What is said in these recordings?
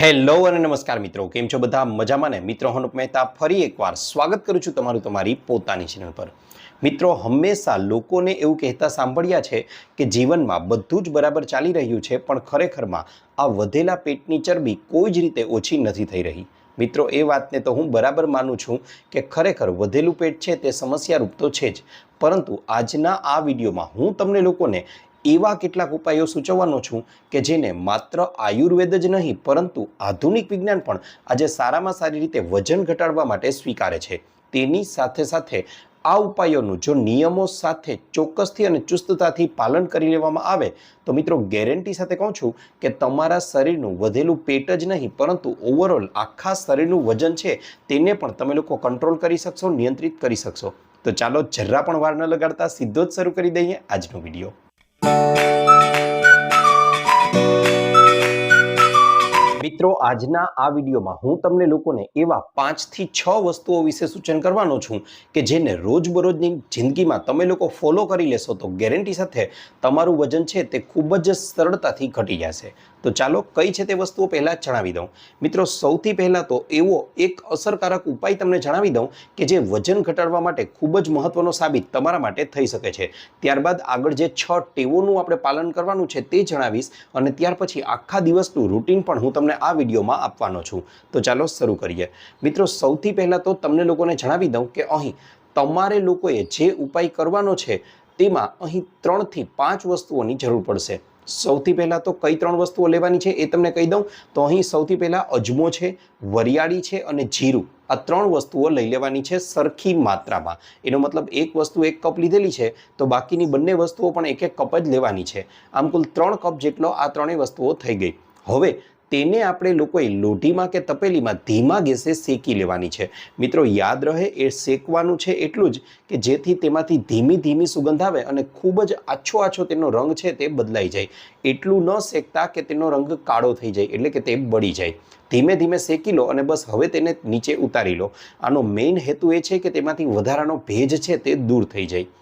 Hello અને નમસ્કાર મિત્રો, કેમ છો બધા? મજામાં ને? મિત્રો હું અનુપ મહેતા ફરી એકવાર સ્વાગત કરું છું તમારું તમારી પોતાની ચેનલ પર। મિત્રો, હંમેશા લોકોને એવું કહેતા સાંભળ્યા છે કે જીવનમાં બધું જ બરાબર ચાલી રહ્યું છે, પણ ખરેખરમાં આ વધેલા પેટની ચરબી કોઈ જ રીતે ઓછી નથી થઈ રહી। મિત્રો, એ વાતને તો હું બરાબર માનું છું કે ખરેખર વધેલું પેટ છે તે સમસ્યારૂપ તો છે જ, પરંતુ આજના આ વિડીયોમાં હું તમને લોકોને એવા કેટલાક ઉપાયો સૂચવવાનો છું કે જેને માત્ર આયુર્વેદ જ નહીં પરંતુ આધુનિક વિજ્ઞાન પણ આજે સારામાં સારી રીતે વજન ઘટાડવા માટે સ્વીકારે છે। તેની સાથે સાથે આ ઉપાયોનું જો નિયમો સાથે ચોક્કસથી અને ચુસ્તતાથી પાલન કરી લેવામાં આવે તો મિત્રો ગેરંટી સાથે કહું છું કે તમારા શરીરનું વધેલું પેટ જ નહીં પરંતુ ઓવરઓલ આખા શરીરનું વજન છે તેને પણ તમે લોકો કંટ્રોલ કરી શકશો, નિયંત્રિત કરી શકશો। તો ચાલો જરા પણ વાર ન લગાડતા સીધો જ શરૂ કરી દઈએ આજનો વિડીયો। મિત્રો, આજના આ વિડીયોમાં હું તમને લોકોને એવા 5 થી 6 વસ્તુઓ વિશે સૂચન કરવાનો છું કે જેને રોજબરોજની જિંદગીમાં તમે લોકો ફોલો કરી લેશો તો ગેરંટી સાથે તમારું વજન છે તે ખૂબ જ સરળતાથી ઘટી જશે। તો ચાલો કઈ છે તે વસ્તુઓ પહેલા જણાવી દઉં। મિત્રો, સૌથી પહેલા તો એવો એક અસરકારક ઉપાય તમને જણાવી દઉં કે જે વજન ઘટાડવા માટે ખૂબ જ મહત્વનો સાબિત તમારા માટે થઈ શકે છે। ત્યારબાદ આગળ જે 6 ટેવોનું આપણે પાલન કરવાનું છે તે જણાવીશ અને ત્યાર પછી આખા દિવસનું રૂટીન પણ હું તમને આ વિડીયોમાં આપવાનો છું। તો ચાલો શરૂ કરીએ। મિત્રો, સૌથી પહેલા તો તમને લોકોને જણાવી દઉં કે અહીં તમારે લોકોએ જે ઉપાય કરવાનો છે તેમાં અહીં 3 થી 5 વસ્તુઓની જરૂર પડશે। સૌથી પહેલા તો કઈ 3 વસ્તુઓ લેવાની છે એ તમને કહી દઉં તો અહીં સૌથી પહેલા અજમો છે, વરિયાળી છે અને જીરું, આ 3 વસ્તુઓ લઈ લેવાની છે સરખી માત્રામાં। એનો મતલબ એક વસ્તુ 1 કપ લીધેલી છે તો બાકીની બંને વસ્તુઓ પણ 1-1 કપ જ લેવાની છે। આમ કુલ 3 કપ જેટલો આ ત્રણેય વસ્તુઓ થઈ ગઈ। હવે તેને આપણે લોકોએ લોઢીમાં કે તપેલીમાં ધીમા ગેસે શેકી લેવાની છે। મિત્રો, યાદ રહે એ શેકવાનું છે એટલું જ કે જેથી તેમાંથી ધીમી ધીમી સુગંધ આવે અને ખૂબ જ આછો તેનો રંગ છે તે બદલાઈ જાય। એટલું ન શેકતા કે તેનો રંગ કાળો થઈ જાય એટલે કે તે બળી જાય। ધીમે ધીમે શેકી લો અને બસ હવે તેને નીચે ઉતારી લો। આનો મેઇન હેતુ એ છે કે તેમાંથી વધારાનો ભેજ છે તે દૂર થઈ જાય।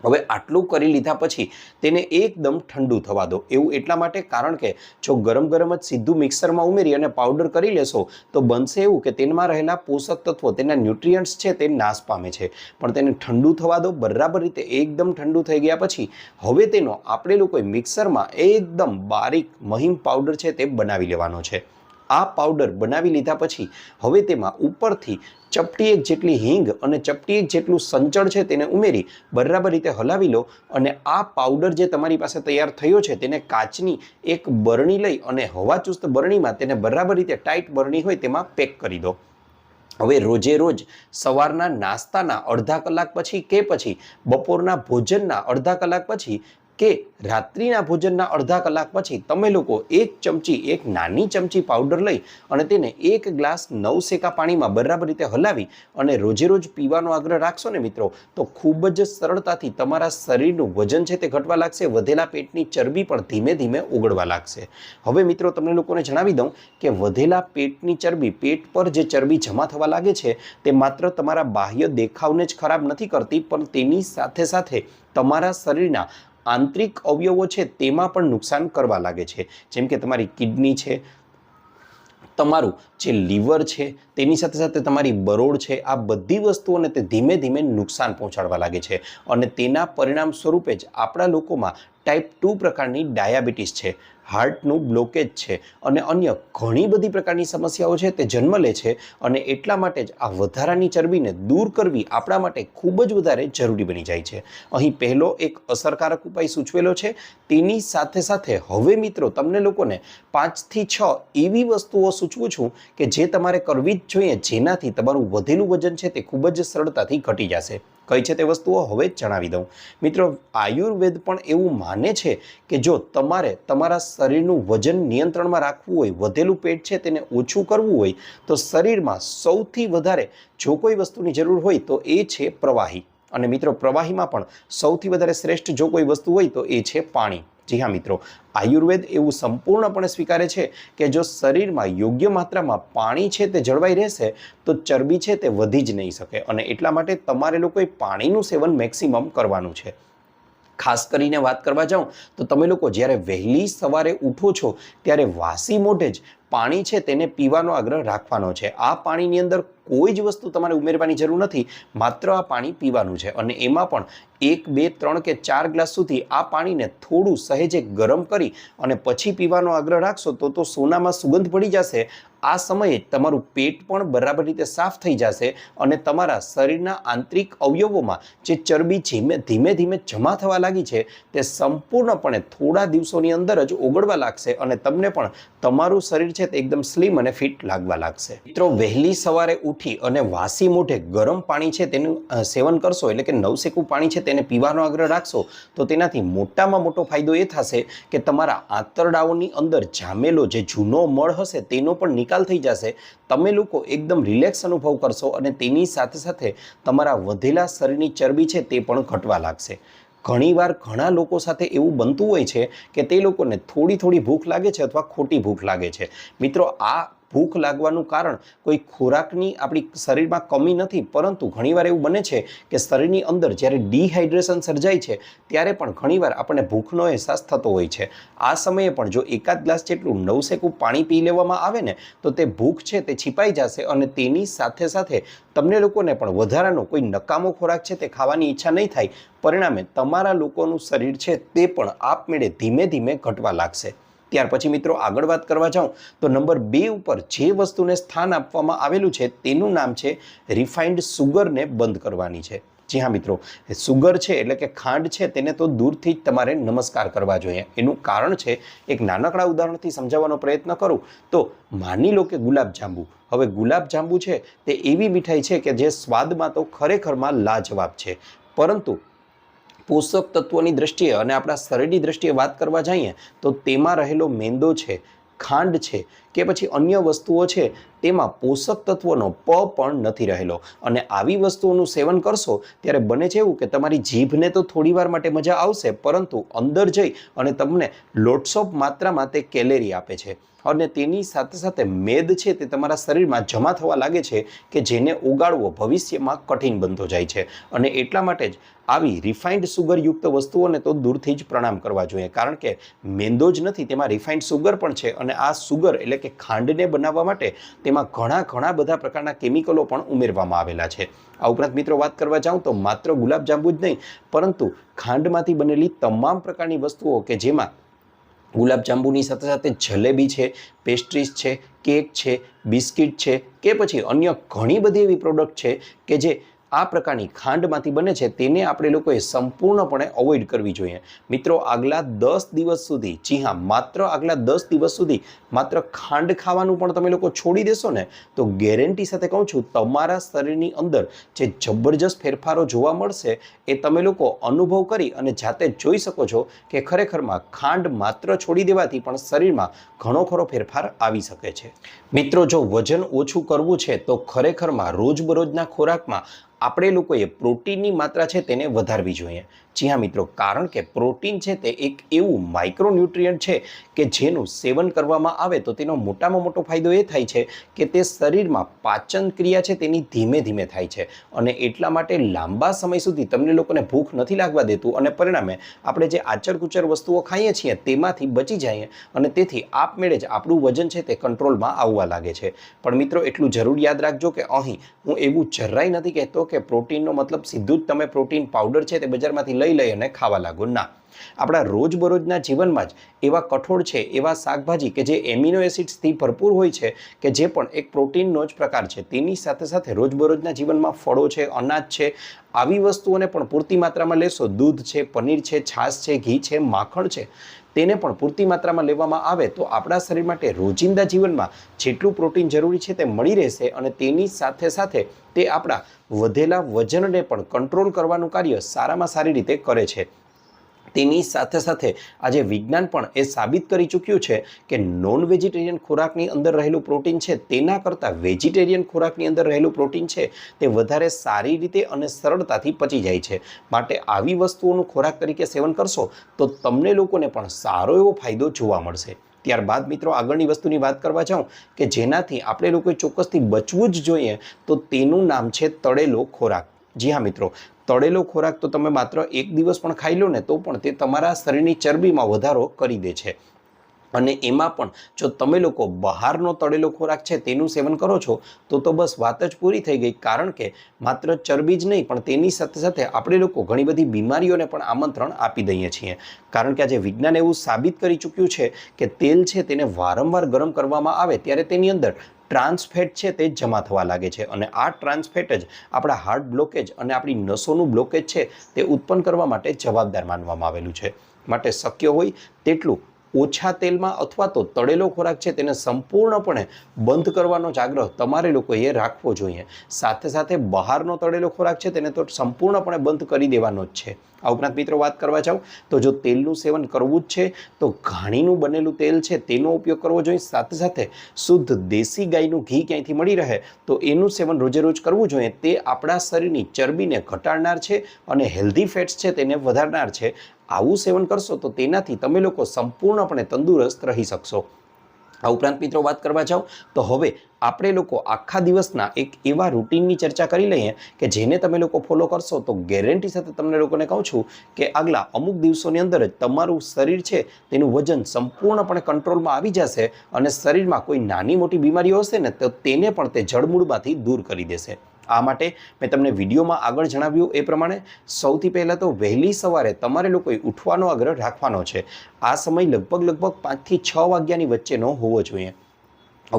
હવે આટલું કરી લીધા પછી તેને એકદમ ઠંડુ થવા દો। એવું એટલા માટે કારણ કે જો ગરમ ગરમ જ સીધું મિક્સરમાં ઉમેરી અને પાવડર કરી લેશો તો બનશે એવું કે તેમાં રહેલા પોષક તત્વો, તેના ન્યુટ્રિયન્ટ્સ છે તે નાશ પામે છે। પણ તેને ઠંડુ થવા દો બરાબર રીતે। એકદમ ઠંડુ થઈ ગયા પછી હવે તેનો આપણે લોકોએ મિક્સરમાં એકદમ બારીક મહીન પાવડર છે તે બનાવી લેવાનો છે। આ પાવડર બનાવી લીધા પછી હવે તેમાં ઉપરથી ચપટી 1 જેટલી હિંગ અને ચપટી 1 જેટલું સંચળ છે તેને ઉમેરી બરાબર રીતે હલાવી લો અને આ પાવડર જે તમારી પાસે તૈયાર થયો છે તેને કાચની એક બરણી લઈ અને હવાચુસ્ત બરણીમાં તેને બરાબર રીતે ટાઈટ બરણી હોય તેમાં પેક કરી દો। હવે રોજે રોજ સવારના નાસ્તાના અડધા કલાક પછી કે પછી બપોરના ભોજનના અડધા કલાક પછી કે રાત્રિના ભોજનના અડધા કલાક પછી તમે લોકો એક નાની ચમચી પાવડર લઈ અને તેને 1 ગ્લાસ નવશેકા પાણીમાં બરાબર રીતે હલાવી અને રોજે રોજ પીવાનો આગ્રહ રાખશો ને મિત્રો તો ખૂબ જ સરળતાથી તમારા શરીરનું વજન છે તે ઘટવા લાગશે। વધેલા પેટની ચરબી પણ ધીમે ધીમે ઓગળવા લાગશે। હવે મિત્રો તમને લોકોને જણાવી દઉં કે વધેલા પેટની ચરબી, પેટ પર જે ચરબી જમા થવા લાગે છે તે માત્ર તમારા બાહ્ય દેખાવને જ ખરાબ નથી કરતી પણ તેની સાથે સાથે તમારા શરીરના આંતરિક અવયવો છે તેમાં પણ નુકસાન કરવા લાગે છે। જેમ કે તમારી કિડની છે, તમારું જે લીવર છે, તેની સાથે સાથે તમારી બરોળ છે, આ બધી વસ્તુઓને તે ધીમે ધીમે નુકસાન પહોંચાડવા લાગે છે અને તેના પરિણામ સ્વરૂપે જ આપણા લોકોમાં ટાઈપ 2 પ્રકારની ડાયાબિટીસ છે, હાર્ટનું બ્લોકેજ છે અને અન્ય ઘણી બધી પ્રકારની સમસ્યાઓ છે તે જન્મ લે છે। અને એટલા માટે જ આ વધારાની ચરબીને દૂર કરવી આપણા માટે ખૂબ જ વધારે જરૂરી બની જાય છે। અહીં પહેલો એક અસરકારક ઉપાય સૂચવેલો છે। તેની સાથે સાથે હવે મિત્રો તમને લોકોને 5 થી 6 એવી વસ્તુઓ સૂચવું છું કે જે તમારે કરવી જ જોઈએ જેનાથી તમારું વધેલું વજન છે તે ખૂબ જ સરળતાથી ઘટી જશે। કઈ છે તે વસ્તુઓ હવે જ જણાવી દઉં। મિત્રો, આયુર્વેદ પણ એવું માને છે કે જો તમારે તમારા શરીરનું વજન નિયંત્રણમાં રાખવું હોય, વધેલું પેટ છે તેને ઓછું કરવું હોય તો શરીરમાં સૌથી વધારે જો કોઈ વસ્તુની જરૂર હોય તો એ છે પ્રવાહી। અને મિત્રો, પ્રવાહીમાં પણ સૌથી વધારે શ્રેષ્ઠ જો કોઈ વસ્તુ હોય તો એ છે પાણી। જી હા મિત્રો, આયુર્વેદ એવું સંપૂર્ણપણે સ્વીકારે છે કે જો શરીરમાં યોગ્ય માત્રામાં પાણી છે તે જળવાઈ રહેશે તો ચરબી છે તે વધી જ નહીં શકે અને એટલા માટે તમારે લોકોએ પાણીનું સેવન મેક્સિમમ કરવાનું છે। ખાસ કરીને વાત કરવા જાઉં તો તમે લોકો જ્યારે વહેલી સવારે ઉઠો છો ત્યારે વાસી મોઢે જ પાણી છે તેને પીવાનો આગ્રહ રાખવાનો છે। આ પાણીની અંદર કોઈ જ વસ્તુ તમારે ઉમેરવાની જરૂર નથી, માત્ર આ પાણી પીવાનું છે। અને એમાં પણ 1, 2, 3 કે 4 ગ્લાસ સુધી આ પાણીને થોડું સહેજે ગરમ કરી અને પછી પીવાનો આગ્રહ રાખશો તો સોનામાં સુગંધ પડી જશે। આ સમયે તમારું પેટ પણ બરાબર રીતે સાફ થઈ જશે અને તમારા શરીરના આંતરિક અવયવોમાં જે ચરબી ધીમે ધીમે જમા થવા લાગી છે તે સંપૂર્ણપણે થોડા દિવસોની અંદર જ ઓગળવા લાગશે અને તમને પણ તમારું શરીર છે તે એકદમ સ્લિમ અને ફિટ લાગવા લાગશે। મિત્રો, વહેલી સવારે ઉઠી અને વાસી મોઢે ગરમ પાણી છે તેનું સેવન કરશો, એટલે કે નવશેકું પાણી છે તેને પીવાનો આગ્રહ રાખશો તો તેનાથી મોટામાં મોટો ફાયદો એ થશે કે તમારા આંતરડાઓની અંદર જામેલો જે જૂનો મળ હશે તેનો પણ નિકાલ થઈ જશે। તમે લોકો એકદમ રિલેક્સ અનુભવ કરશો અને તેની સાથે સાથે તમારા વધેલા શરીરની ચરબી છે તે પણ ઘટવા લાગશે। ઘણીવાર ઘણા લોકો સાથે એવું બનતું હોય છે કે તે લોકોને થોડી ભૂખ લાગે છે અથવા ખોટી ભૂખ લાગે છે। મિત્રો, આ ભૂખ લાગવાનું કારણ કોઈ ખોરાકની આપણી શરીરમાં કમી નથી, પરંતુ ઘણીવાર એવું બને છે કે શરીરની અંદર જ્યારે ડિહાઇડ્રેશન સર્જાય છે ત્યારે પણ ઘણીવાર આપણને ભૂખનો અહેસાસ થતો હોય છે। આ સમયે પણ જો એકાદ ગ્લાસ જેટલું નવશેકું પાણી પી લેવામાં આવે ને તો તે ભૂખ છે તે છીપાઈ જશે અને તેની સાથે સાથે તમને લોકોને પણ વધારાનો કોઈ નકામો ખોરાક છે તે ખાવાની ઈચ્છા નહીં થાય। પરિણામે તમારા લોકોનું શરીર છે તે પણ આપમેળે ધીમે ધીમે ઘટવા લાગશે। ત્યાર પછી મિત્રો આગળ વાત કરવા જાઉં તો નંબર 2 ઉપર જે વસ્તુને સ્થાન આપવામાં આવેલું છે તેનું નામ છે રિફાઇન્ડ સુગરને બંધ કરવાની છે। જી હા મિત્રો, સુગર છે એટલે કે ખાંડ છે તેને તો દૂરથી જ તમારે નમસ્કાર કરવા જોઈએ। એનું કારણ છે, એક નાનકડા ઉદાહરણથી સમજાવવાનો પ્રયત્ન કરું તો માની લો કે ગુલાબજાંબુ। હવે ગુલાબજાંબુ છે તે એવી મીઠાઈ છે કે જે સ્વાદમાં તો ખરેખરમાં લાજવાબ છે, પરંતુ પોષક તત્વોની દ્રષ્ટિએ અને આપણા શરીરની દ્રષ્ટિએ વાત કરવા જઈએ તો તેમાં રહેલો મેંદો છે, ખાંડ છે કે પછી અન્ય વસ્તુઓ છે તેમાં પોષક તત્વોનો પ પણ નથી રહેલો અને આવી વસ્તુઓનું સેવન કરશો ત્યારે બને છે એવું કે તમારી જીભને તો થોડીવાર માટે મજા આવશે, પરંતુ અંદર જઈ અને તમને લોટ્સ ઓફ માત્રામાં તે કેલેરી આપે છે અને તેની સાથે સાથે મેદ છે તે તમારા શરીરમાં જમા થવા લાગે છે કે જેને ઓગાળવો ભવિષ્યમાં કઠિન બનતો જાય છે। અને એટલા માટે જ આવી રિફાઇન્ડ સુગરયુક્ત વસ્તુઓને તો દૂરથી જ પ્રણામ કરવા જોઈએ, કારણ કે મેંદો જ નથી, તેમાં રિફાઇન્ડ સુગર પણ છે અને આ સુગર એટલે કે ખાંડને બનાવવા માટે તેમાં ઘણા બધા પ્રકારના કેમિકલો પણ ઉમેરવામાં આવેલા છે। આ ઉપરાંત મિત્રો વાત કરવા જાઉં તો માત્ર ગુલાબજાંબુ જ નહીં, પરંતુ ખાંડમાંથી બનેલી તમામ પ્રકારની વસ્તુઓ કે જેમાં ગુલાબજાંબુની સાથે સાથે જલેબી છે, પેસ્ટ્રીઝ છે, કેક છે, બિસ્કિટ છે કે પછી અન્ય ઘણી બધી એવી પ્રોડક્ટ છે કે જે આ પ્રકારની ખાંડમાંથી બને છે તેને આપણે લોકોએ સંપૂર્ણપણે અવોઇડ કરવી જોઈએ। મિત્રો, આગલા 10 દિવસ સુધી, જી હા, માત્ર આગલા 10 દિવસ સુધી માત્ર ખાંડ ખાવાનું પણ તમે લોકો છોડી દેશો ને તો ગેરંટી સાથે કહું છું તમારા શરીરની અંદર જે જબરજસ્ત ફેરફારો જોવા મળશે એ તમે લોકો અનુભવ કરી અને જાતે જોઈ શકો છો કે ખરેખરમાં ખાંડ માત્ર છોડી દેવાથી પણ શરીરમાં ઘણો ખરો ફેરફાર આવી શકે છે। મિત્રો, જો વજન ઓછું કરવું છે તો ખરેખરમાં રોજબરોજના ખોરાકમાં આપણે લોકોએ પ્રોટીનની માત્રા છે તેને વધારવી જોઈએ। જી હા મિત્રો, કારણ કે પ્રોટીન છે તે એક એવું માઇક્રોન્યુટ્રિયન્ટ છે કે જેનું સેવન કરવામાં આવે તો તેનો મોટામાં મોટો ફાયદો એ થાય છે કે તે શરીરમાં પાચન ક્રિયા છે તેની ધીમે ધીમે થાય છે અને એટલા માટે લાંબા સમય સુધી તમને લોકોને ભૂખ નથી લાગવા દેતું અને પરિણામે આપણે જે આચરકુચર વસ્તુઓ ખાઈએ છીએ તેમાંથી બચી જઈએ અને તેથી આપમેળે જ આપણું વજન છે તે કંટ્રોલમાં આવવા લાગે છે। પણ મિત્રો, એટલું જરૂર યાદ રાખજો કે અહીં હું એવું જરાય નથી કહેતો કે પ્રોટીનનો મતલબ સીધું જ તમે પ્રોટીન પાવડર છે તે બજારમાંથી લઈ અને ખાવા લાગો, ના। આપણા રોજબરોજના જીવનમાં જ એવા કઠોળ છે, એવા શાકભાજી કે જે એમિનો એસિડ્સથી ભરપૂર હોય છે કે જે પણ એક પ્રોટીનનો જ પ્રકાર છે, તેની સાથે સાથે રોજબરોજના જીવનમાં ફળો છે, અનાજ છે, આવી વસ્તુઓને પણ પૂરતી માત્રામાં લેશો, દૂધ છે, પનીર છે, છાશ છે, ઘી છે, માખણ છે, તેને પણ પૂરતી માત્રામાં લેવામાં આવે તો આપણા શરીર માટે રોજિંદા જીવનમાં જેટલું પ્રોટીન જરૂરી છે તે મળી રહેશે અને તેની સાથે સાથે તે આપણા વધેલા વજનને પણ કંટ્રોલ કરવાનું કાર્ય સારામાં સારી રીતે કરે છે। તેની સાથે સાથે આજે વિજ્ઞાન પણ એ સાબિત કરી ચૂક્યું છે કે નોન વેજીટેરિયન ખોરાકની અંદર રહેલું પ્રોટીન છે તેના કરતાં વેજીટેરિયન ખોરાકની અંદર રહેલું પ્રોટીન છે તે વધારે સારી રીતે અને સરળતાથી પચી જાય છે। માટે આવી વસ્તુઓનું ખોરાક તરીકે સેવન કરશો તો તમને લોકોને પણ સારો એવો ફાયદો જોવા મળશે। ત્યારબાદ મિત્રો, આગળની વસ્તુની વાત કરવા જાઉં કે જેનાથી આપણે લોકોએ ચોક્કસથી બચવું જ જોઈએ તો તેનું નામ છે તળેલો ખોરાક। જી હા મિત્રો, તળેલો ખોરાક તો તમે માત્ર એક દિવસ પણ ખાઈ લો ને તો પણ તે તમારા શરીરની ચરબીમાં વધારો કરી દે છે। અને એમાં પણ જો તમે લોકો બહારનો તળેલો ખોરાક છે તેનું સેવન કરો છો તો બસ વાત જ પૂરી થઈ ગઈ, કારણ કે માત્ર ચરબી જ નહીં પણ તેની સાથે સાથે આપણે લોકો ઘણી બધી બીમારીઓને પણ આમંત્રણ આપી દઈએ છીએ, કારણ કે આજે વિજ્ઞાન એવું સાબિત કરી ચૂક્યું છે કે તેલ છે તેને વારંવાર ગરમ કરવામાં આવે ત્યારે તેની અંદર ટ્રાન્સફેટ છે તે જમા થવા લાગે છે અને આ ટ્રાન્સફેટ જ આપણા હાર્ટ બ્લોકેજ અને આપણી નસોનું બ્લોકેજ છે તે ઉત્પન્ન કરવા માટે જવાબદાર માનવામાં આવેલું છે. માટે શક્ય હોય તેટલું ઓછા તેલમાં અથવા તો તળેલો ખોરાક છે તેને સંપૂર્ણપણે બંધ કરવાનો જ આગ્રહ તમારે લોકોએ રાખવો જોઈએ. સાથે સાથે બહારનો તળેલો ખોરાક છે તેને તો સંપૂર્ણપણે બંધ કરી દેવાનો જ છે. આ ઉપરાંત મિત્રો વાત કરવા જાઉં તો જો તેલનું સેવન કરવું જ છે તો ઘાણીનું બનેલું તેલ છે તેનો ઉપયોગ કરવો જોઈએ. સાથે સાથે શુદ્ધ દેશી ગાયનું ઘી ક્યાંયથી મળી રહે તો એનું સેવન રોજે રોજ કરવું જોઈએ. તે આપણા શરીરની ચરબીને ઘટાડનાર છે અને હેલ્ધી ફેટ્સ છે તેને વધારનાર છે. આવું સેવન કરશો તો તેનાથી તમે લોકો સંપૂર્ણપણે તંદુરસ્ત રહી શકશો. આ ઉપરાંત મિત્રો વાત કરવા જાઓ તો હવે આપણે લોકો આખા દિવસના એક એવા રૂટીનની ચર્ચા કરી લઈએ કે જેને તમે લોકો ફોલો કરશો તો ગેરંટી સાથે તમને લોકોને કહું છું કે આગલા અમુક દિવસોની અંદર જ તમારું શરીર છે તેનું વજન સંપૂર્ણપણે કંટ્રોલમાં આવી જશે અને શરીરમાં કોઈ નાની મોટી બીમારીઓ હશે ને તો તેને પણ તે જડમૂળમાંથી દૂર કરી દેશે. આ માટે મેં તમને વિડીયોમાં આગળ જણાવ્યું એ પ્રમાણે સૌથી પહેલાં તો વહેલી સવારે તમારે લોકોએ ઉઠવાનો આગ્રહ રાખવાનો છે. આ સમય લગભગ 5 થી 6 વાગ્યાની વચ્ચેનો હોવો જોઈએ.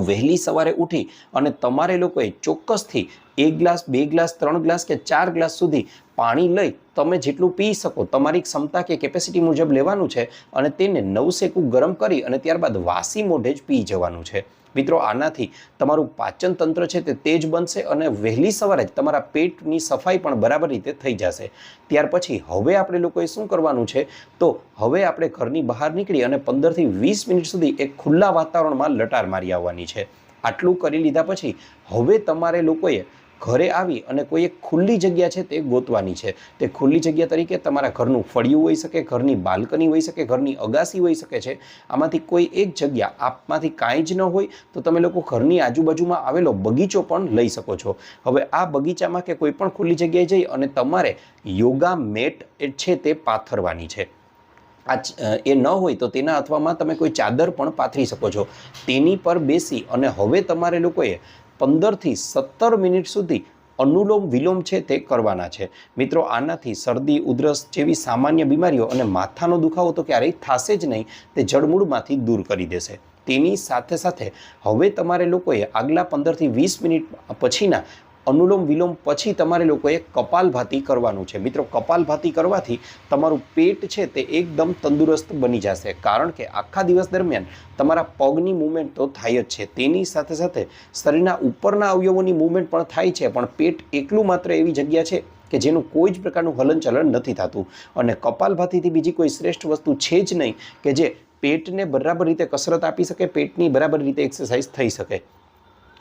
વહેલી સવારે ઉઠી અને તમારે લોકોએ ચોક્કસથી 1 ગ્લાસ 2 ગ્લાસ 3 ગ્લાસ કે 4 ગ્લાસ સુધી પાણી લઈ તમે જેટલું પી શકો તમારી ક્ષમતા કે કેપેસિટી મુજબ લેવાનું છે અને તેને નવસેકું ગરમ કરી અને ત્યારબાદ વાસી મોઢે જ પી જવાનું છે. મિત્રો આનાથી તમારું પાચન તંત્ર છે તે તેજ બનશે અને વહેલી સવારે જ તમારા પેટની સફાઈ પણ બરાબર રીતે થઈ જશે. ત્યાર પછી હવે આપણે લોકોએ શું કરવાનું છે તો હવે આપણે ઘરની બહાર નીકળી અને 15 થી 20 મિનિટ સુધી એક ખુલ્લા વાતાવરણમાં લટાર મારી આવવાની છે. આટલું કરી લીધા પછી હવે તમારે લોકોએ ઘરે આવી અને કોઈ એક ખુલ્લી જગ્યા છે તે ગોતવાની છે. તે ખુલ્લી જગ્યા તરીકે તમારા ઘરનું ફળિયું હોઈ શકે, ઘરની બાલ્કની હોઈ શકે, ઘરની અગાસી હોઈ શકે છે. આમાંથી કોઈ એક જગ્યા આપમાંથી કાંઈ જ ન હોય તો તમે લોકો ઘરની આજુબાજુમાં આવેલો બગીચો પણ લઈ શકો છો. હવે આ બગીચામાં કે કોઈ પણ ખુલ્લી જગ્યાએ જઈ અને તમારે યોગા મેટ છે તે પાથરવાની છે. એ ન હોય તો તેના અથવામાં તમે કોઈ ચાદર પણ પાથરી શકો છો. તેની પર બેસી અને હવે તમારે લોકોએ 15 થી 17 મિનિટ સુધી અનુલોમ વિલોમ છે તે કરવાના છે. મિત્રો આનાથી શરદી ઉધરસ જેવી સામાન્ય બીમારીઓ અને માથાનો દુખાવો તો ક્યારેય થશે જ નહીં, તે જડમૂળમાંથી દૂર કરી દેશે. તેની સાથે સાથે હવે તમારે લોકોએ આગલા 15 થી 20 મિનિટ પછીના અનુલોમ વિલોમ પછી તમારે લોકોએ કપાલભાતિ કરવાનું છે. મિત્રો કપાલભાતિ કરવાથી તમારું પેટ છે તે એકદમ તંદુરસ્ત બની જશે, કારણ કે આખા દિવસ દરમિયાન તમારા પગની મૂવમેન્ટ તો થાય જ છે, તેની સાથે સાથે શરીરના ઉપરના અવયવોની મૂવમેન્ટ પણ થાય છે, પણ પેટ એકલું માત્ર એવી જગ્યા છે કે જેનું કોઈ જ પ્રકારનું હલનચલન નથી થતું. અને કપાલભાતિથી બીજી કોઈ શ્રેષ્ઠ વસ્તુ છે જ નહીં કે જે પેટને બરાબર રીતે કસરત આપી શકે, પેટની બરાબર રીતે એક્સરસાઇઝ થઈ શકે.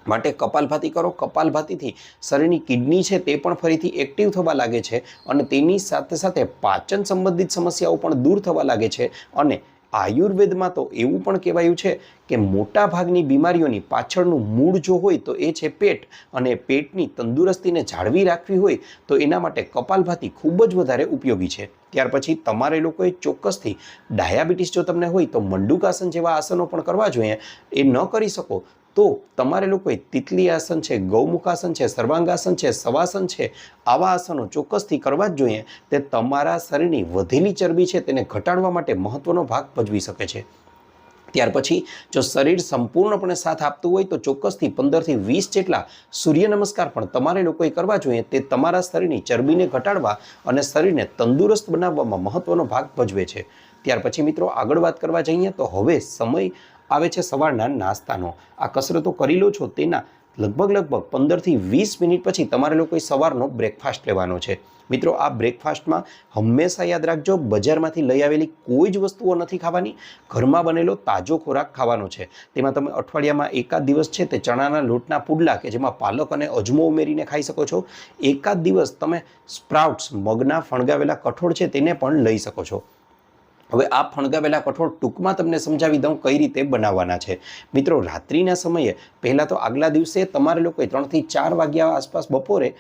માટે કપાલભાતિ કરો. કપાલભાતિથી શરીરની કિડની છે તે પણ ફરીથી એક્ટિવ થવા લાગે છે અને તેની સાથે સાથે પાચન સંબંધિત સમસ્યાઓ પણ દૂર થવા લાગે છે. અને આયુર્વેદમાં તો એવું પણ કહેવાયું છે કે મોટા ભાગની બીમારીઓની પાછળનું મૂળ જો હોય તો એ છે પેટ, અને પેટની તંદુરસ્તીને જાળવી રાખવી હોય તો એના માટે કપાલભાતિ ખૂબ જ વધારે ઉપયોગી છે. ત્યાર પછી તમારે લોકોએ ચોક્કસથી ડાયાબિટીસ જો તમને હોય તો મંડુકાસન જેવા આસનો પણ કરવા જોઈએ. એ ન કરી શકો તો તમારે લોકોએ તિતલી આસન છે, ગૌમુખાસન છે, સર્વાંગાસન છે, શવાસન છે, આવા આસનો ચોક્કસથી કરવા જ જોઈએ. તે તમારા શરીરની વધેલી ચરબી છે તેને ઘટાડવા માટે મહત્વનો ભાગ ભજવી શકે છે. ત્યાર પછી જો શરીર સંપૂર્ણપણે સાથ આપતું હોય તો ચોક્કસથી 15 થી 20 જેટલા સૂર્ય નમસ્કાર પણ તમારે લોકોએ કરવા જોઈએ. તે તમારા શરીરની ચરબીને ઘટાડવા અને શરીરને તંદુરસ્ત બનાવવામાં મહત્વનો ભાગ ભજવે છે. ત્યાર પછી મિત્રો આગળ વાત કરવા જઈએ તો હવે સમય આવે છે સવારના નાસ્તાનો. આ કસરતો કરી લો છો તેના લગભગ 15 થી 20 મિનિટ પછી તમારે લોકોએ સવારનો બ્રેકફાસ્ટ લેવાનો છે. મિત્રો આ બ્રેકફાસ્ટમાં હંમેશા યાદ રાખજો, બજારમાંથી લઈ આવેલી કોઈ જ વસ્તુઓ નથી ખાવાની, ઘરમાં બનેલો તાજો ખોરાક ખાવાનો છે. તેમાં તમે અઠવાડિયામાં એકાદ દિવસ છે તે ચણાના લોટના પુડલા કે જેમાં પાલક અને અજમો ઉમેરીને ખાઈ શકો છો. એકાદ દિવસ તમે સ્પ્રાઉટ્સ મગના ફણગાવેલા કઠોળ છે તેને પણ લઈ શકો છો. હવે આ ફણગાવેલા કઠોળ ટૂંકમાં તમને સમજાવી દઉં કઈ રીતે બનાવવાના છે. મિત્રો રાત્રિના સમયે પહેલાં તો આગલા દિવસે તમારે લોકોએ 3 થી 4 વાગ્યા આસપાસ બપોરે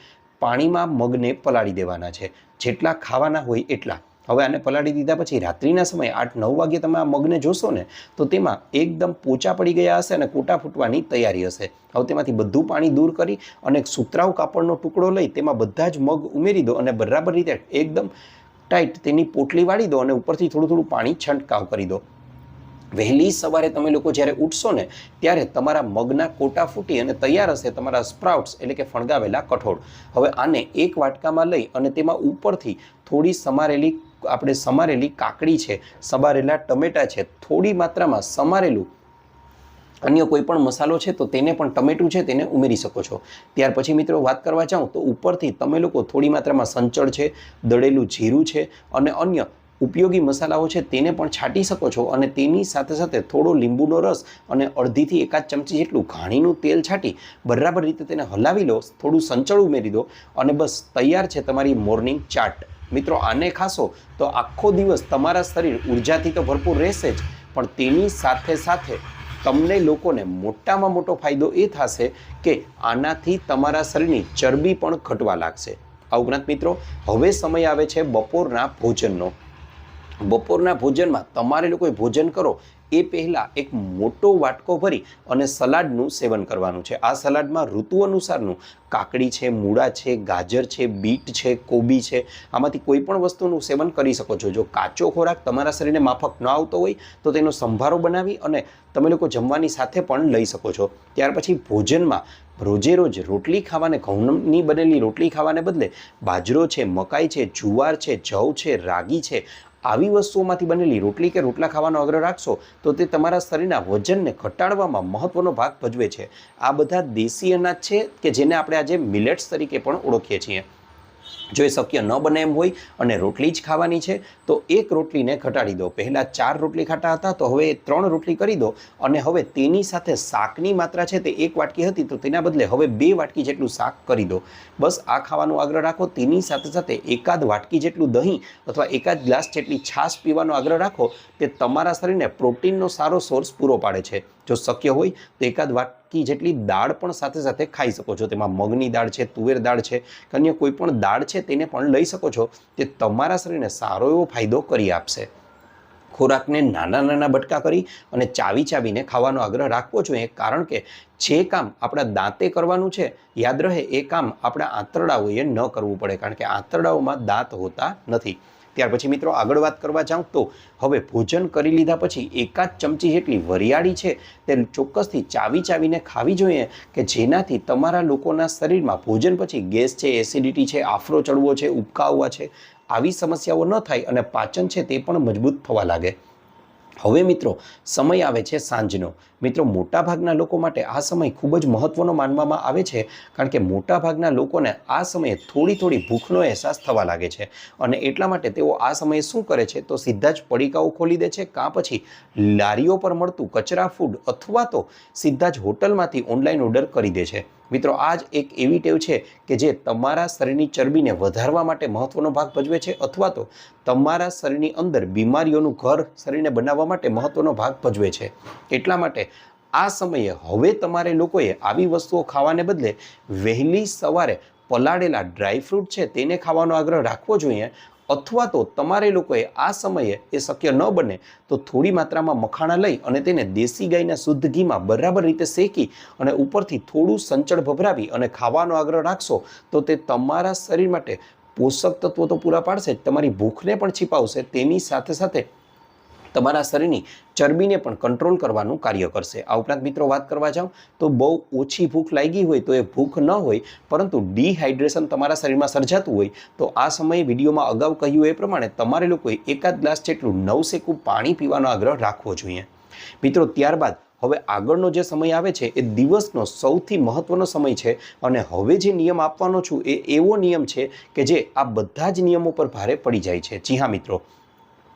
પાણીમાં મગને પલાળી દેવાના છે, જેટલા ખાવાના હોય એટલા. હવે આને પલાળી દીધા પછી રાત્રિના સમયે 8-9 વાગે તમે આ મગને જોશો ને તો તેમાં એકદમ પોચા પડી ગયા હશે અને કોટા ફૂટવાની તૈયારી હશે. હવે તેમાંથી બધું પાણી દૂર કરી અને એક સુતરાઉ કાપડનો ટુકડો લઈ તેમાં બધા જ મગ ઉમેરી દો અને બરાબર રીતે એકદમ ટાઈટ તેની પોટલી વાળી દો અને ઉપરથી થોડું થોડું પાણી છંટકાવ કરી દો. વહેલી સવારે તમે લોકો જ્યારે ઉઠશો ને ત્યારે તમારા મગના કોટા ફૂટી અને તૈયાર હશે તમારા સ્પ્રાઉટ્સ એટલે કે ફણગાવેલા કઠોળ. હવે આને એક વાટકામાં લઈ અને તેમાં ઉપરથી થોડી સમારેલી કાકડી છે, સમારેલા ટમેટા છે, થોડી માત્રામાં સમારેલું અન્ય કોઈ પણ મસાલો છે તો તેને પણ ટમેટું છે તેને ઉમેરી શકો છો. ત્યાર પછી મિત્રો વાત કરવા જાઉં તો ઉપરથી તમે લોકો થોડી માત્રામાં સંચળ છે, દળેલું જીરું છે અને અન્ય ઉપયોગી મસાલાઓ છે તેને પણ છાંટી શકો છો અને તેની સાથે સાથે થોડો લીંબુનો રસ અને અડધીથી એકાદ ચમચી જેટલું ઘાણીનું તેલ છાંટી બરાબર રીતે તેને હલાવી લો, થોડું સંચળ ઉમેરી દો અને બસ તૈયાર છે તમારી મોર્નિંગ ચાટ. મિત્રો આને ખાશો તો આખો દિવસ તમારા શરીર ઉર્જાથી તો ભરપૂર રહેશે જ, પણ તેની સાથે સાથે તમને લોકોને મોટામાં મોટો ફાયદો એ થશે કે આનાથી તમારા શરીરની ચરબી પણ ઘટવા લાગશે. આ ઉપરાંત મિત્રો હવે સમય આવે છે બપોરના ભોજનનો. બપોરના ભોજનમાં તમારે લોકોએ ભોજન કરો એ પહેલાં એક મોટો વાટકો ભરી અને સલાડનું સેવન કરવાનું છે. આ સલાડમાં ઋતુ અનુસારનું કાકડી છે, મૂળા છે, ગાજર છે, બીટ છે, કોબી છે, આમાંથી કોઈ પણ વસ્તુનું સેવન કરી શકો છો. જો કાચો ખોરાક તમારા શરીરને માફક ન આવતો હોય તો તેનો સંભારો બનાવી અને તમે લોકો જમવાની સાથે પણ લઈ શકો છો. ત્યાર પછી ભોજનમાં રોજે રોજ રોટલી ખાવાને, ઘઉંની બનેલી રોટલી ખાવાને બદલે બાજરો છે, મકાઈ છે, જુવાર છે, જવ છે, રાગી છે, આવી વસ્તુઓમાંથી બનેલી રોટલી કે રોટલા ખાવાનો આગ્રહ રાખશો તો તે તમારા શરીરના વજનને ઘટાડવામાં મહત્વનો ભાગ ભજવે છે. આ બધા દેશી અનાજ છે કે જેને આપણે આજે મિલેટ્સ તરીકે પણ ઓળખીએ છીએ. જો એ શક્ય ન બને એમ હોય અને રોટલી જ ખાવાની છે તો એક રોટલીને ઘટાડી દો. પહેલાં 4 રોટલી ખાતા હતા તો હવે 3 રોટલી કરી દો અને હવે તેની સાથે શાકની માત્રા છે તે 1 વાટકી હતી તો તેના બદલે હવે 2 વાટકી જેટલું શાક કરી દો. બસ આ ખાવાનો આગ્રહ રાખો. તેની સાથે સાથે એકાદ વાટકી જેટલું દહીં અથવા એકાદ ગ્લાસ જેટલી છાશ પીવાનો આગ્રહ રાખો. તે તમારા શરીરને પ્રોટીનનો સારો સોર્સ પૂરો પાડે છે. જો શક્ય હોય તો એકાદ વાટકી જેટલી દાળ પણ સાથે સાથે ખાઈ શકો છો. તેમાં મગની દાળ છે, તુવેર દાળ છે કે અન્ય કોઈ પણ દાળ છે તેને પણ લઈ શકો છો. તે તમારા શરીરને સારો એવો ફાયદો કરી આપશે. ખોરાકને નાના નાના બટકા કરી અને ચાવીને ખાવાનો આગ્રહ રાખવો જોઈએ, કારણ કે જે કામ આપણા દાંતે કરવાનું છે યાદ રહે એ કામ આપણા આંતરડાઓએ ન કરવું પડે, કારણ કે આંતરડાઓમાં દાંત હોતા નથી. ત્યાર પછી મિત્રો આગળ વાત કરવા જાઉં તો હવે ભોજન કરી લીધા પછી એકાદ ચમચી જેટલી વરિયાળી છે તે ચોક્કસથી ચાવીને ખાવી જોઈએ કે જેનાથી તમારા લોકોના શરીરમાં ભોજન પછી ગેસ છે, એસિડિટી છે, આફરો ચડવો છે, ઉબકા આવવા છે, આવી સમસ્યાઓ ન થાય અને પાચન છે તે પણ મજબૂત થવા લાગે. હવે મિત્રો સમય આવે છે સાંજનો. મિત્રો મોટાભાગના લોકો માટે આ સમય ખૂબ જ મહત્વનો માનવામાં આવે છે, કારણ કે મોટાભાગના લોકોને આ સમયે થોડી ભૂખનો અહેસાસ થવા લાગે છે અને એટલા માટે તેઓ આ સમયે શું કરે છે તો સીધા જ પડીકાઓ ખોલી દે છે, કાં પછી લારીઓ પર મળતું કચરા ફૂડ અથવા તો સીધા જ હોટલમાંથી ઓનલાઈન ઓર્ડર કરી દે છે. મિત્રો આ જ એક એવી ટેવ છે કે જે તમારા શરીરની ચરબીને વધારવા માટે મહત્વનો ભાગ ભજવે છે અથવા તો તમારા શરીરની અંદર બીમારીઓનું ઘર શરીરને બનાવવા માટે મહત્વનો ભાગ ભજવે છે. એટલા માટે આ સમયે હવે તમારે લોકોએ આવી વસ્તુઓ ખાવાને બદલે વહેલી સવારે પલાળેલા ડ્રાયફ્રૂટ છે તેને ખાવાનો આગ્રહ રાખવો જોઈએ, અથવા તો તમારે લોકોએ આ સમયે એ શક્ય ન બને તો થોડી માત્રામાં મખાણા લઈ અને તેને દેશી ગાયના શુદ્ધ ઘીમાં બરાબર રીતે શેકી અને ઉપરથી થોડું સંચળ ભભરાવી અને ખાવાનો આગ્રહ રાખશો તો તે તમારા શરીર માટે પોષક તત્વો તો પૂરા પાડશે જ, તમારી ભૂખને પણ છીપાવશે, તેની સાથે સાથે તમારા શરીરની ચરબીને પણ કંટ્રોલ કરવાનું કાર્ય કરશે. આ ઉપરાંત મિત્રો વાત કરવા જાઉં તો બહુ ઓછી ભૂખ લાગી હોય તો એ ભૂખ ન હોય પરંતુ ડિહાઇડ્રેશન તમારા શરીરમાં સર્જાતું હોય તો આ સમયે વિડીયોમાં અગાઉ કહ્યું એ પ્રમાણે તમારે લોકોએ એકાદ ગ્લાસ જેટલું નવસેકું પાણી પીવાનો આગ્રહ રાખવો જોઈએ. મિત્રો ત્યારબાદ હવે આગળનો જે સમય આવે છે એ દિવસનો સૌથી મહત્વનો સમય છે અને હવે જે નિયમ આપવાનો છું એ એવો નિયમ છે કે જે આ બધા જ નિયમો પર ભારે પડી જાય છે. જી હા મિત્રો,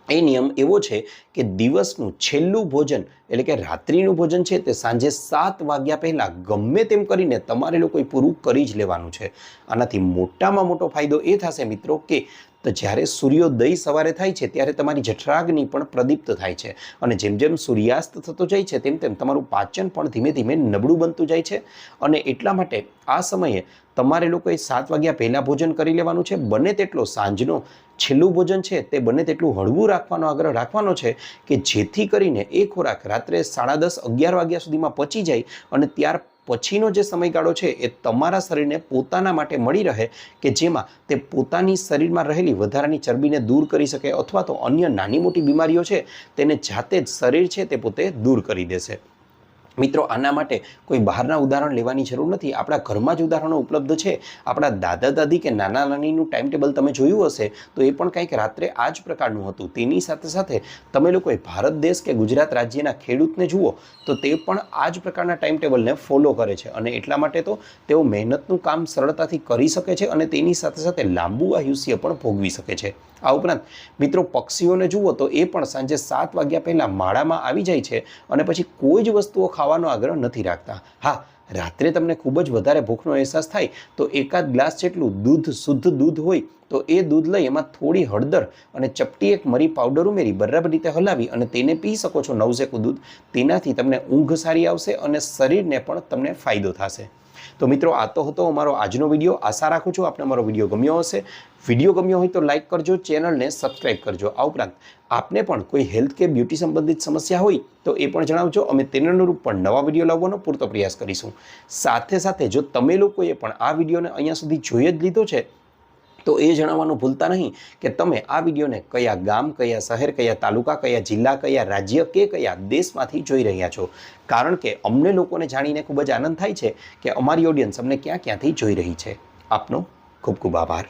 એ નિયમ એવો છે કે દિવસનું છેલ્લું ભોજન એટલે કે રાત્રિનું ભોજન છે તે સાંજે 7 વાગ્યા પહેલાં ગમે તેમ કરીને તમારે લોકોએ પૂરું કરી જ લેવાનું છે. આનાથી મોટામાં મોટો ફાયદો એ થશે મિત્રો કે તો જ્યારે સૂર્યોદય સવારે થાય છે ત્યારે તમારી જઠરાગ્નિ પણ પ્રદીપ્ત થાય છે અને જેમ જેમ સૂર્યાસ્ત થતો જાય છે તેમ તેમ તમારું પાચન પણ ધીમે ધીમે નબળું બનતું જાય છે અને એટલા માટે આ સમયે તમારે લોકોએ 7 વાગ્યા પહેલાં ભોજન કરી લેવાનું છે. બને તેટલો સાંજનો છેલ્લું ભોજન છે તે બને તેટલું હળવું રાખવાનો આગ્રહ રાખવાનો છે કે જેથી કરીને એ ખોરાક રાત્રે 10:30 11 વાગ્યા સુધીમાં પચી જાય અને ત્યાર પછીનો જે સમયગાળો છે એ તમારા શરીરને પોતાના માટે મળી રહે કે જેમાં તે પોતાની શરીરમાં રહેલી વધારાની ચરબીને દૂર કરી શકે અથવા તો અન્ય નાની મોટી બીમારીઓ છે તેને જાતે જ શરીર છે તે પોતે દૂર કરી દેશે. મિત્રો, આના માટે કોઈ બહારના ઉદાહરણ લેવાની જરૂર નથી. આપણા ઘરમાં જ ઉદાહરણો ઉપલબ્ધ છે. આપણા દાદા દાદી કે નાના નાનીનું ટાઈમ ટેબલ તમે જોયું હશે તો એ પણ કંઈક રાત્રે આ જ પ્રકારનું હતું. તેની સાથે સાથે તમે લોકોએ ભારત દેશ કે ગુજરાત રાજ્યના ખેડૂતને જુઓ તો તે પણ આ જ પ્રકારના ટાઈમ ટેબલને ફોલો કરે છે અને એટલા માટે તો તેઓ મહેનતનું કામ સરળતાથી કરી શકે છે અને તેની સાથે સાથે લાંબુ આયુષ્ય પણ ભોગવી શકે છે. આ ઉપરાંત મિત્રો, પક્ષીઓને જુઓ તો એ પણ સાંજે 7 વાગ્યા પહેલાં માળામાં આવી જાય છે અને પછી કોઈ જ વસ્તુઓ ખાવાનો આગ્રહ નથી રાખતા. હા, રાત્રે તમને ખૂબ જ વધારે ભૂખનો અહેસાસ થાય તો એકાદ ગ્લાસ જેટલું દૂધ, શુદ્ધ દૂધ હોય તો એ દૂધ લઈ એમાં થોડી હળદર અને ચપટી એક મરી પાવડર ઉમેરી બરાબર રીતે હલાવી અને તેને પી શકો છો, નવશેકું દૂધ. તેનાથી તમને ઊંઘ સારી આવશે અને શરીરને પણ તમને ફાયદો થશે. તો મિત્રો, આ તો હતો અમારો આજનો વિડીયો. આશા રાખું છું આપને અમારો વિડીયો ગમ્યો હશે. વિડીયો ગમ્યો હોય તો લાઇક કરજો, ચેનલને સબસ્ક્રાઇબ કરજો. આ ઉપરાંત આપને પણ કોઈ હેલ્થ કે બ્યુટી સંબંધિત સમસ્યા હોય તો એ પણ જણાવજો. અમે તેને અનુરૂપ પણ નવા વિડીયો લાવવાનો પૂરતો પ્રયાસ કરીશું. સાથે સાથે જો તમે લોકોએ પણ આ વિડીયોને અહીંયા સુધી જોઈ જ લીધો છે તો એ જણાવવાનું ભૂલતા નહીં કે તમે આ વિડીયોને કયા ગામ, કયા શહેર, કયા તાલુકા, કયા જિલ્લા, કયા રાજ્ય કે કયા દેશમાંથી જોઈ રહ્યા છો. કારણ કે અમને લોકોને જાણીને ખૂબ જ આનંદ થાય છે કે અમારી ઓડિયન્સ અમને ક્યાં ક્યાંથી જોઈ રહી છે. આપનો ખૂબ ખૂબ આભાર.